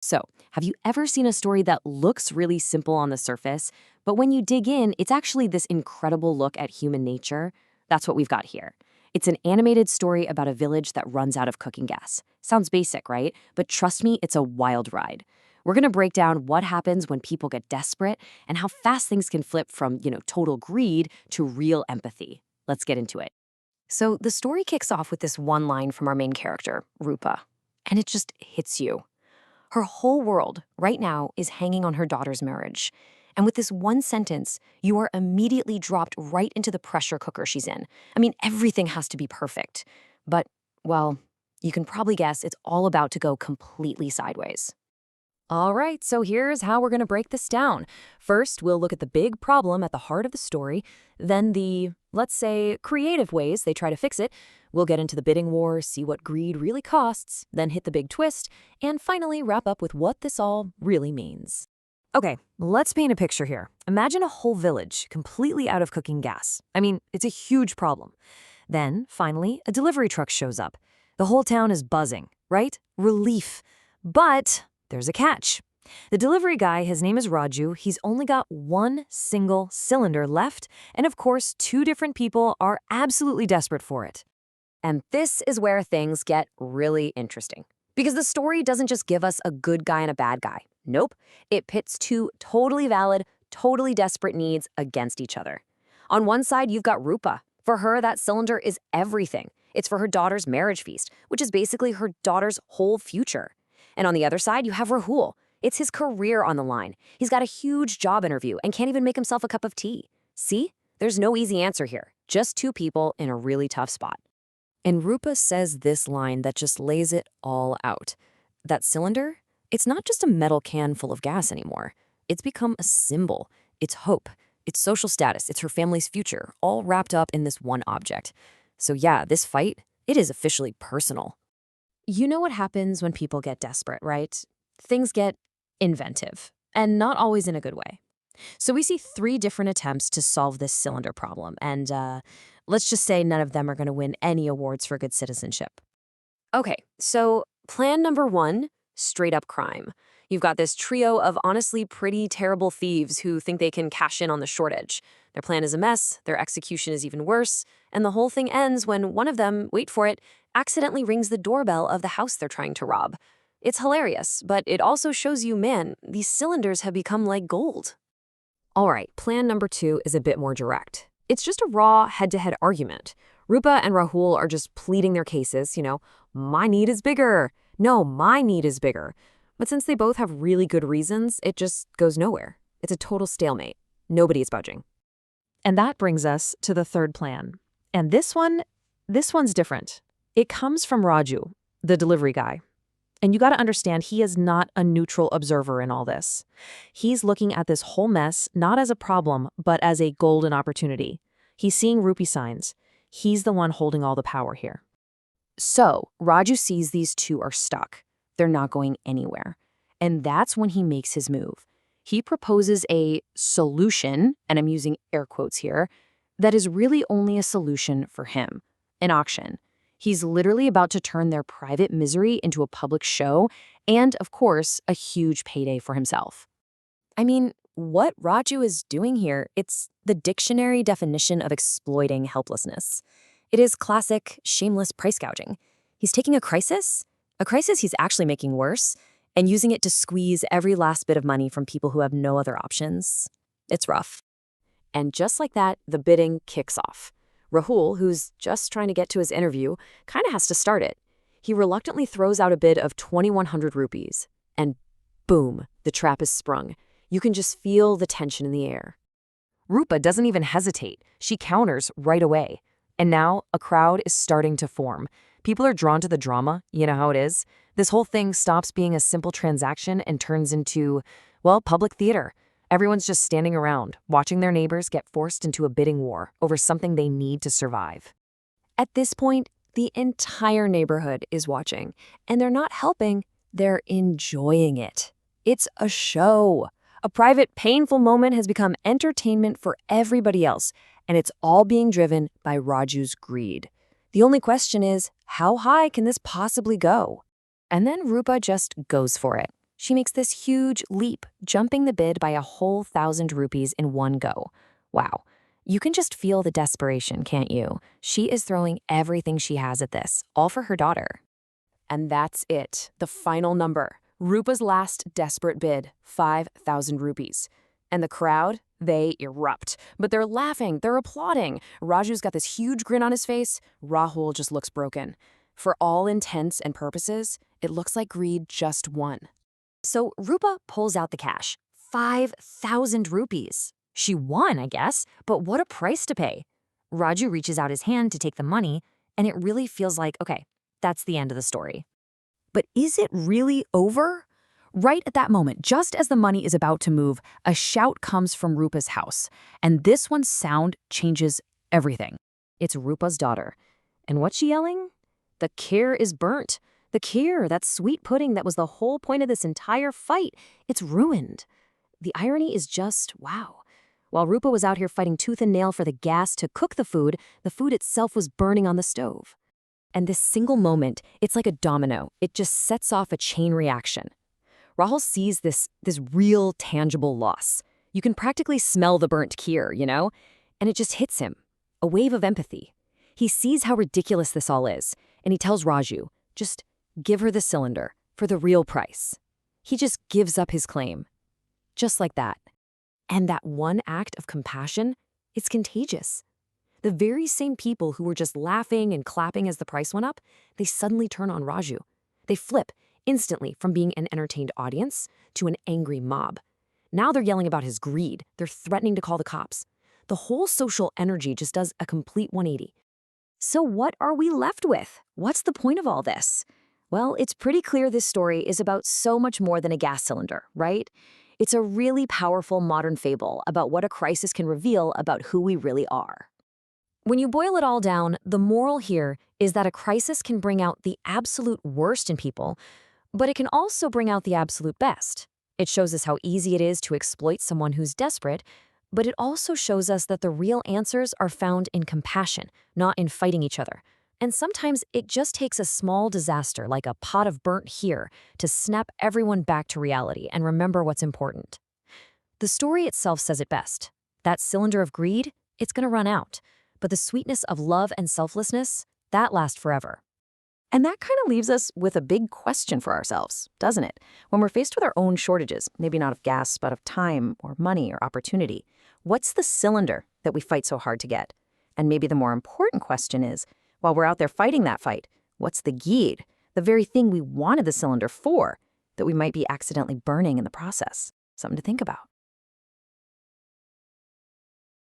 So, have you ever seen a story that looks really simple on the surface, but when you dig in, it's actually this incredible look at human nature? That's what we've got here. It's an animated story about a village that runs out of cooking gas. Sounds basic, right? But trust me, it's a wild ride. We're going to break down what happens when people get desperate and how fast things can flip from, total greed to real empathy. Let's get into it. So, the story kicks off with this one line from our main character, Rupa, and it just hits you. Her whole world right now is hanging on her daughter's marriage. And with this one sentence, you are immediately dropped right into the pressure cooker she's in. I mean, everything has to be perfect. But, well, you can probably guess it's all about to go completely sideways. All right, so here's how we're going to break this down. First, we'll look at the big problem at the heart of the story, then the, let's say, creative ways they try to fix it. We'll get into the bidding war, see what greed really costs, then hit the big twist, and finally wrap up with what this all really means. Okay, let's paint a picture here. Imagine a whole village completely out of cooking gas. I mean, it's a huge problem. Then, finally, a delivery truck shows up. The whole town is buzzing, right? Relief. But there's a catch. The delivery guy, his name is Raju, he's only got one single cylinder left, and of course, two different people are absolutely desperate for it. And this is where things get really interesting. Because the story doesn't just give us a good guy and a bad guy. Nope. It pits two totally valid, totally desperate needs against each other. On one side, you've got Rupa. For her, that cylinder is everything. It's for her daughter's marriage feast, which is basically her daughter's whole future. And on the other side, you have Rahul. It's his career on the line. He's got a huge job interview and can't even make himself a cup of tea. See? There's no easy answer here. Just two people in a really tough spot. And Rupa says this line that just lays it all out. That cylinder, it's not just a metal can full of gas anymore. It's become a symbol. It's hope. It's social status. It's her family's future, all wrapped up in this one object. So yeah, this fight, it is officially personal. You know what happens when people get desperate, right? Things get inventive, and not always in a good way. So we see three different attempts to solve this cylinder problem, and let's just say none of them are going to win any awards for good citizenship. Okay, so plan number one, straight up crime. You've got this trio of honestly pretty terrible thieves who think they can cash in on the shortage. Their plan is a mess, their execution is even worse, and the whole thing ends when one of them, wait for it, accidentally rings the doorbell of the house they're trying to rob. It's hilarious, but it also shows you, man, these cylinders have become like gold. All right, plan number two is a bit more direct. It's just a raw head-to-head argument. Rupa and Rahul are just pleading their cases, my need is bigger. No, my need is bigger. But since they both have really good reasons, it just goes nowhere. It's a total stalemate. Nobody is budging. And that brings us to the third plan. And this one's different. It comes from Raju, the delivery guy. And you got to understand, he is not a neutral observer in all this. He's looking at this whole mess not as a problem, but as a golden opportunity. He's seeing rupee signs. He's the one holding all the power here. So Raju sees these two are stuck. They're not going anywhere. And that's when he makes his move. He proposes a solution, and I'm using air quotes here, that is really only a solution for him, an auction. He's literally about to turn their private misery into a public show and, of course, a huge payday for himself. I mean, what Raju is doing here, it's the dictionary definition of exploiting helplessness. It is classic, shameless price gouging. He's taking a crisis he's actually making worse, and using it to squeeze every last bit of money from people who have no other options. It's rough. And just like that, the bidding kicks off. Rahul, who's just trying to get to his interview, kind of has to start it. He reluctantly throws out a bid of 2,100 rupees. And boom, the trap is sprung. You can just feel the tension in the air. Rupa doesn't even hesitate. She counters right away. And now a crowd is starting to form. People are drawn to the drama, you know how it is. This whole thing stops being a simple transaction and turns into, well, public theater. Everyone's just standing around, watching their neighbors get forced into a bidding war over something they need to survive. At this point, the entire neighborhood is watching, and they're not helping, they're enjoying it. It's a show. A private, painful moment has become entertainment for everybody else, and it's all being driven by Raju's greed. The only question is, how high can this possibly go? And then Rupa just goes for it. She makes this huge leap, jumping the bid by a whole 1,000 rupees in one go. Wow. You can just feel the desperation, can't you? She is throwing everything she has at this, all for her daughter. And that's it, the final number. Rupa's last desperate bid, 5,000 rupees. And the crowd, they erupt. But they're laughing, they're applauding. Raju's got this huge grin on his face. Rahul just looks broken. For all intents and purposes, it looks like greed just won. So Rupa pulls out the cash, 5,000 rupees. She won, I guess, but what a price to pay. Raju reaches out his hand to take the money, and it really feels like, okay, that's the end of the story. But is it really over? Right at that moment, just as the money is about to move, a shout comes from Rupa's house, and this one's sound changes everything. It's Rupa's daughter. And what's she yelling? The kheer is burnt. The kheer, that sweet pudding that was the whole point of this entire fight, it's ruined. The irony is just, wow. While Rupa was out here fighting tooth and nail for the gas to cook the food itself was burning on the stove. And this single moment, it's like a domino. It just sets off a chain reaction. Rahul sees this real, tangible loss. You can practically smell the burnt kheer, And it just hits him. A wave of empathy. He sees how ridiculous this all is, and he tells Raju, just give her the cylinder for the real price. He just gives up his claim. Just like that. And that one act of compassion, it's contagious. The very same people who were just laughing and clapping as the price went up, they suddenly turn on Raju. They flip instantly from being an entertained audience to an angry mob. Now they're yelling about his greed. They're threatening to call the cops. The whole social energy just does a complete 180. So what are we left with? What's the point of all this? Well, it's pretty clear this story is about so much more than a gas cylinder, right? It's a really powerful modern fable about what a crisis can reveal about who we really are. When you boil it all down, the moral here is that a crisis can bring out the absolute worst in people, but it can also bring out the absolute best. It shows us how easy it is to exploit someone who's desperate, but it also shows us that the real answers are found in compassion, not in fighting each other. And sometimes it just takes a small disaster like a pot of burnt kheer to snap everyone back to reality and remember what's important. The story itself says it best. That cylinder of greed, it's going to run out. But the sweetness of love and selflessness, that lasts forever. And that kind of leaves us with a big question for ourselves, doesn't it? When we're faced with our own shortages, maybe not of gas, but of time or money or opportunity, what's the cylinder that we fight so hard to get? And maybe the more important question is, while we're out there fighting that fight, what's the gheed, the very thing we wanted the cylinder for, that we might be accidentally burning in the process? Something to think about.